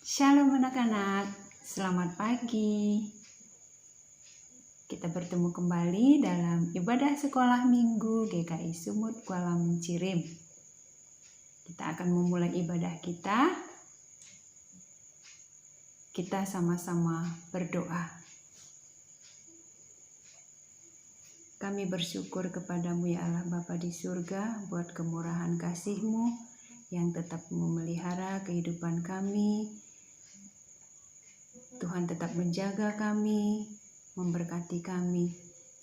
Shalom anak-anak, selamat pagi. Kita bertemu kembali dalam ibadah sekolah minggu GKI Sumut Kuala Mencirim. Kita akan memulai ibadah kita. Kita sama-sama berdoa. Kami bersyukur kepadamu ya Allah Bapa di surga buat kemurahan kasih-Mu yang tetap memelihara kehidupan kami. Tuhan tetap menjaga kami, memberkati kami,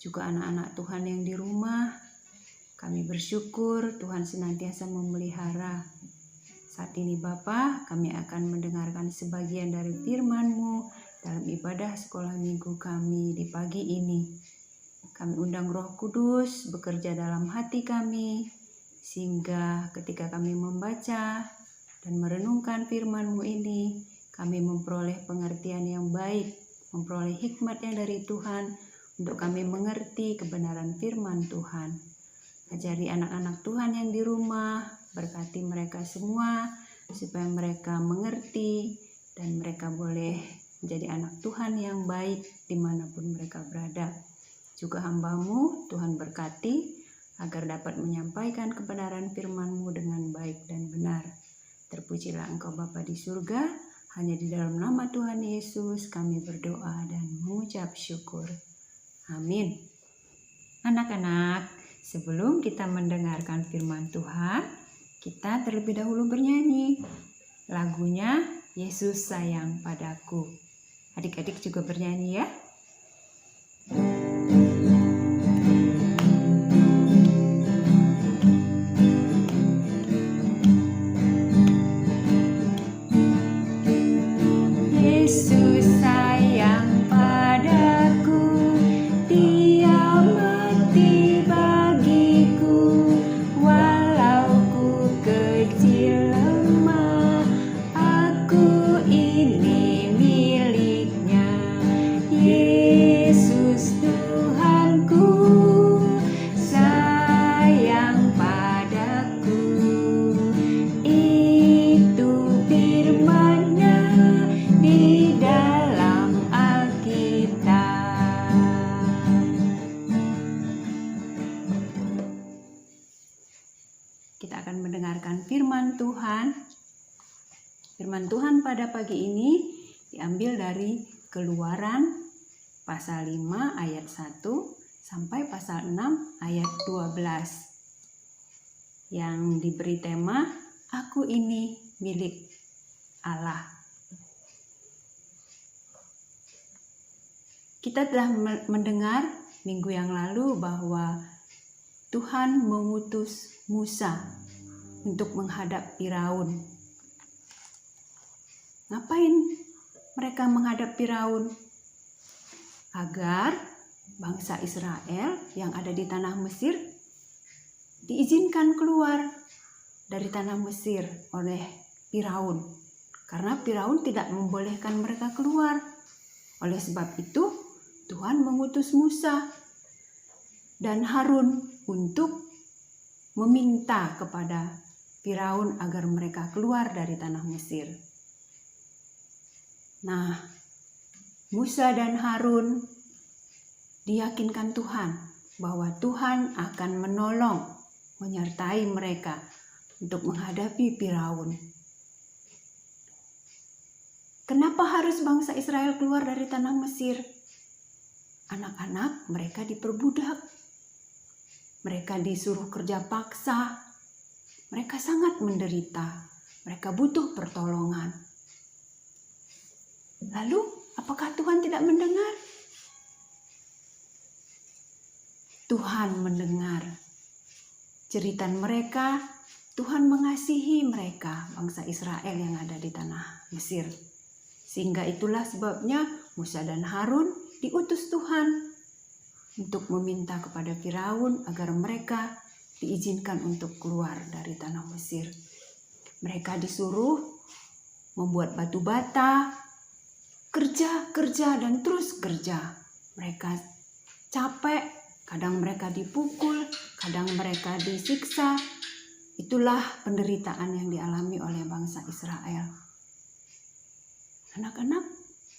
juga anak-anak Tuhan yang di rumah. Kami bersyukur Tuhan senantiasa memelihara. Saat ini Bapa, kami akan mendengarkan sebagian dari firman-Mu dalam ibadah sekolah minggu kami di pagi ini. Kami undang Roh Kudus bekerja dalam hati kami, sehingga ketika kami membaca dan merenungkan firman-Mu ini, kami memperoleh pengertian yang baik, memperoleh hikmat yang dari Tuhan untuk kami mengerti kebenaran firman Tuhan. Ajari anak-anak Tuhan yang di rumah, berkati mereka semua supaya mereka mengerti dan mereka boleh menjadi anak Tuhan yang baik dimanapun mereka berada. Juga hamba-Mu Tuhan berkati agar dapat menyampaikan kebenaran firman-Mu dengan baik dan benar. Terpujilah Engkau Bapa di surga. Hanya di dalam nama Tuhan Yesus kami berdoa dan mengucap syukur. Amin. Anak-anak, sebelum kita mendengarkan firman Tuhan, kita terlebih dahulu bernyanyi. Lagunya Yesus Sayang Padaku. Adik-adik juga bernyanyi ya. Yesus sayang padaku, Dia mati bagiku, walau ku kecil lemah, aku ini miliknya. Yesus Tuhanku sayang padaku, itu firman-Nya di dalam Alkitab. Kita akan mendengarkan firman Tuhan. Firman Tuhan pada pagi ini diambil dari Keluaran pasal 5 ayat 1 sampai pasal 6 ayat 12. Yang diberi tema Aku ini milik Allah. Kita telah mendengar minggu yang lalu bahwa Tuhan mengutus Musa untuk menghadap Firaun. Ngapain mereka menghadap Firaun? Agar bangsa Israel yang ada di tanah Mesir diizinkan keluar dari tanah Mesir oleh Firaun. Karena Firaun tidak membolehkan mereka keluar. Oleh sebab itu, Tuhan mengutus Musa dan Harun untuk meminta kepada Firaun agar mereka keluar dari tanah Mesir. Nah, Musa dan Harun diyakinkan Tuhan bahwa Tuhan akan menolong, menyertai mereka untuk menghadapi Firaun. Kenapa harus bangsa Israel keluar dari tanah Mesir? Anak-anak mereka diperbudak. Mereka disuruh kerja paksa. Mereka sangat menderita. Mereka butuh pertolongan. Lalu, apakah Tuhan tidak mendengar? Tuhan mendengar cerita mereka. Tuhan mengasihi mereka, bangsa Israel yang ada di tanah Mesir. Sehingga itulah sebabnya Musa dan Harun diutus Tuhan untuk meminta kepada Firaun agar mereka diizinkan untuk keluar dari tanah Mesir. Mereka disuruh membuat batu bata, kerja dan terus kerja. Mereka capek, kadang mereka dipukul, kadang mereka disiksa. Itulah penderitaan yang dialami oleh bangsa Israel. Anak-anak,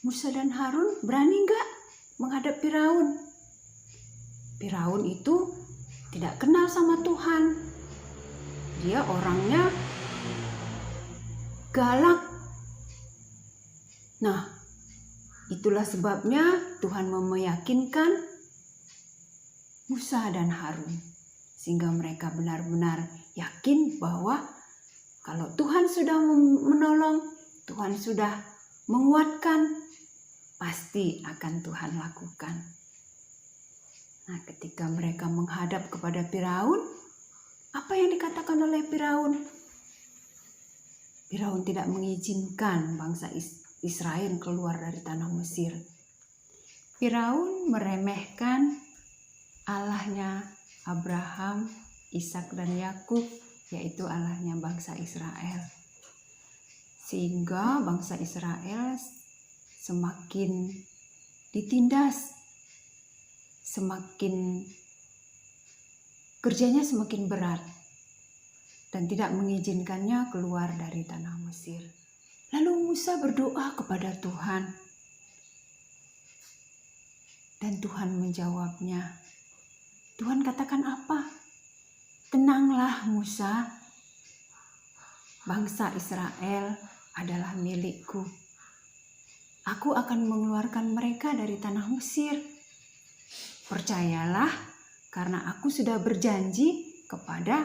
Musa dan Harun berani nggak menghadap Firaun? Firaun itu tidak kenal sama Tuhan. Dia orangnya galak. Nah, itulah sebabnya Tuhan meyakinkan Musa dan Harun, sehingga mereka benar-benar yakin bahwa kalau Tuhan sudah menolong, Tuhan sudah menguatkan, pasti akan Tuhan lakukan. Nah, ketika mereka menghadap kepada Firaun, apa yang dikatakan oleh Firaun? Firaun tidak mengizinkan bangsa Israel keluar dari tanah Mesir. Firaun meremehkan Allahnya Abraham, Ishak dan Yakub, yaitu Allahnya bangsa Israel. Sehingga bangsa Israel semakin ditindas, kerjanya semakin berat dan tidak mengizinkannya keluar dari tanah Mesir. Lalu Musa berdoa kepada Tuhan dan Tuhan menjawabnya. Tuhan katakan apa? Tenanglah Musa, bangsa Israel adalah milikku. Aku akan mengeluarkan mereka dari tanah Mesir. Percayalah, karena aku sudah berjanji kepada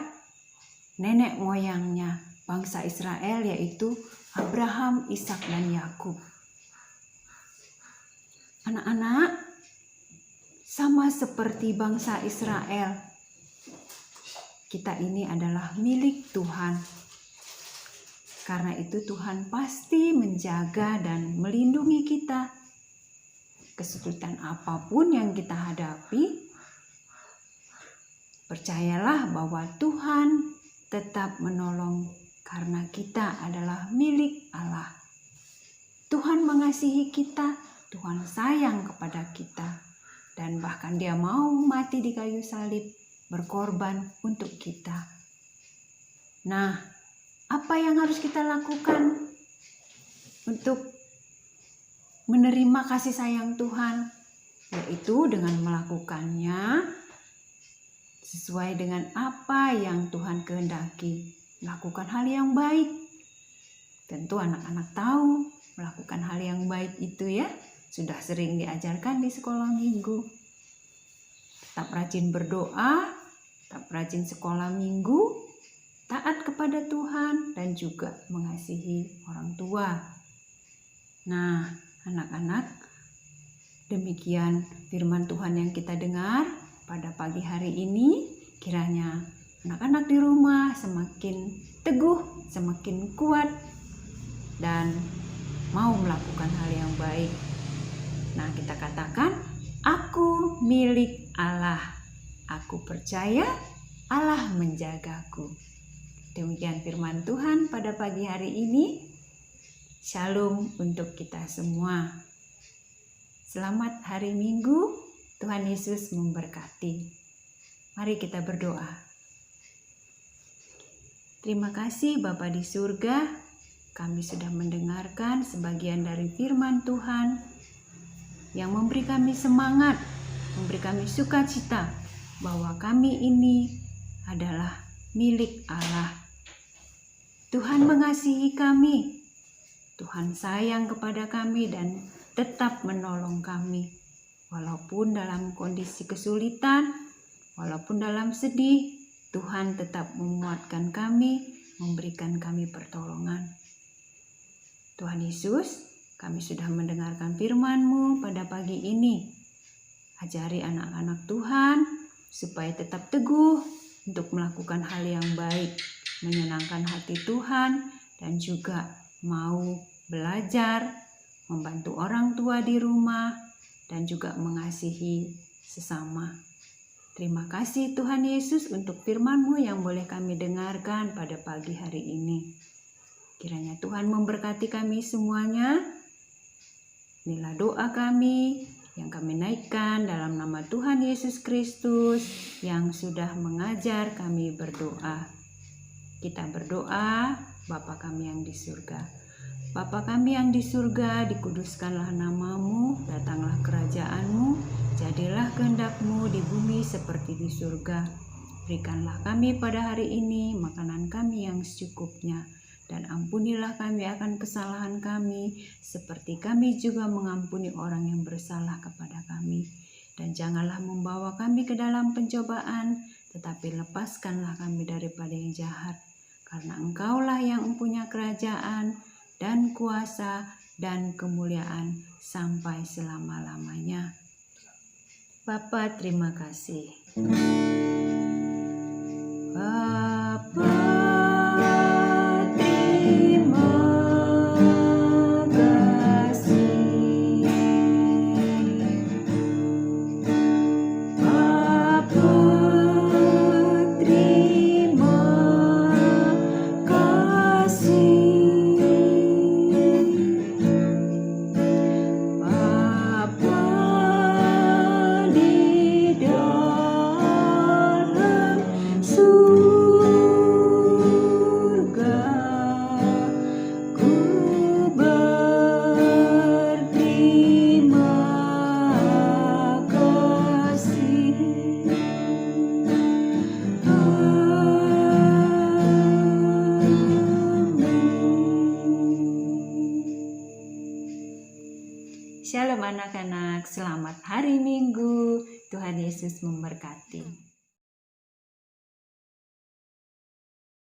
nenek moyangnya bangsa Israel, yaitu Abraham, Ishak dan Yakub. Anak-anak, sama seperti bangsa Israel, kita ini adalah milik Tuhan. Karena itu Tuhan pasti menjaga dan melindungi kita. Kesulitan apapun yang kita hadapi, percayalah bahwa Tuhan tetap menolong karena kita adalah milik Allah. Tuhan mengasihi kita, Tuhan sayang kepada kita, dan bahkan Dia mau mati di kayu salib, berkorban untuk kita. Nah, apa yang harus kita lakukan untuk menerima kasih sayang Tuhan? Yaitu dengan melakukannya sesuai dengan apa yang Tuhan kehendaki. Melakukan hal yang baik. Tentu anak-anak tahu melakukan hal yang baik itu ya. Sudah sering diajarkan di sekolah minggu. Tetap rajin berdoa, tetap rajin sekolah minggu, taat kepada Tuhan, dan juga mengasihi orang tua. Nah, anak-anak, demikian firman Tuhan yang kita dengar pada pagi hari ini. Kiranya anak-anak di rumah semakin teguh, semakin kuat, dan mau melakukan hal yang baik. Nah, kita katakan, aku milik Allah. Aku percaya Allah menjagaku. Demikian firman Tuhan pada pagi hari ini. Shalom untuk kita semua. Selamat hari Minggu. Tuhan Yesus memberkati. Mari kita berdoa. Terima kasih Bapa di surga. Kami sudah mendengarkan sebagian dari firman Tuhan yang memberi kami semangat, memberi kami sukacita bahwa kami ini adalah milik Allah. Tuhan mengasihi kami, Tuhan sayang kepada kami dan tetap menolong kami. Walaupun dalam kondisi kesulitan, walaupun dalam sedih, Tuhan tetap menguatkan kami, memberikan kami pertolongan. Tuhan Yesus, kami sudah mendengarkan firman-Mu pada pagi ini. Ajari anak-anak Tuhan supaya tetap teguh untuk melakukan hal yang baik, menyenangkan hati Tuhan, dan juga mau belajar, membantu orang tua di rumah, dan juga mengasihi sesama. Terima kasih Tuhan Yesus untuk firman-Mu yang boleh kami dengarkan pada pagi hari ini. Kiranya Tuhan memberkati kami semuanya. Inilah doa kami yang kami naikkan dalam nama Tuhan Yesus Kristus yang sudah mengajar kami berdoa. Kita berdoa, Bapa kami yang di surga. Bapa kami yang di surga, dikuduskanlah namamu, datanglah kerajaanmu, jadilah kehendak-Mu di bumi seperti di surga. Berikanlah kami pada hari ini makanan kami yang secukupnya, dan ampunilah kami akan kesalahan kami, seperti kami juga mengampuni orang yang bersalah kepada kami. Dan janganlah membawa kami ke dalam pencobaan, tetapi lepaskanlah kami daripada yang jahat. Karena Engkaulah yang mempunyai kerajaan, dan kuasa, dan kemuliaan sampai selama-lamanya. Bapa, terima kasih. Bapa, terima kasih. Bapa, terima kasih. Shalom anak-anak, selamat hari Minggu. Tuhan Yesus memberkati.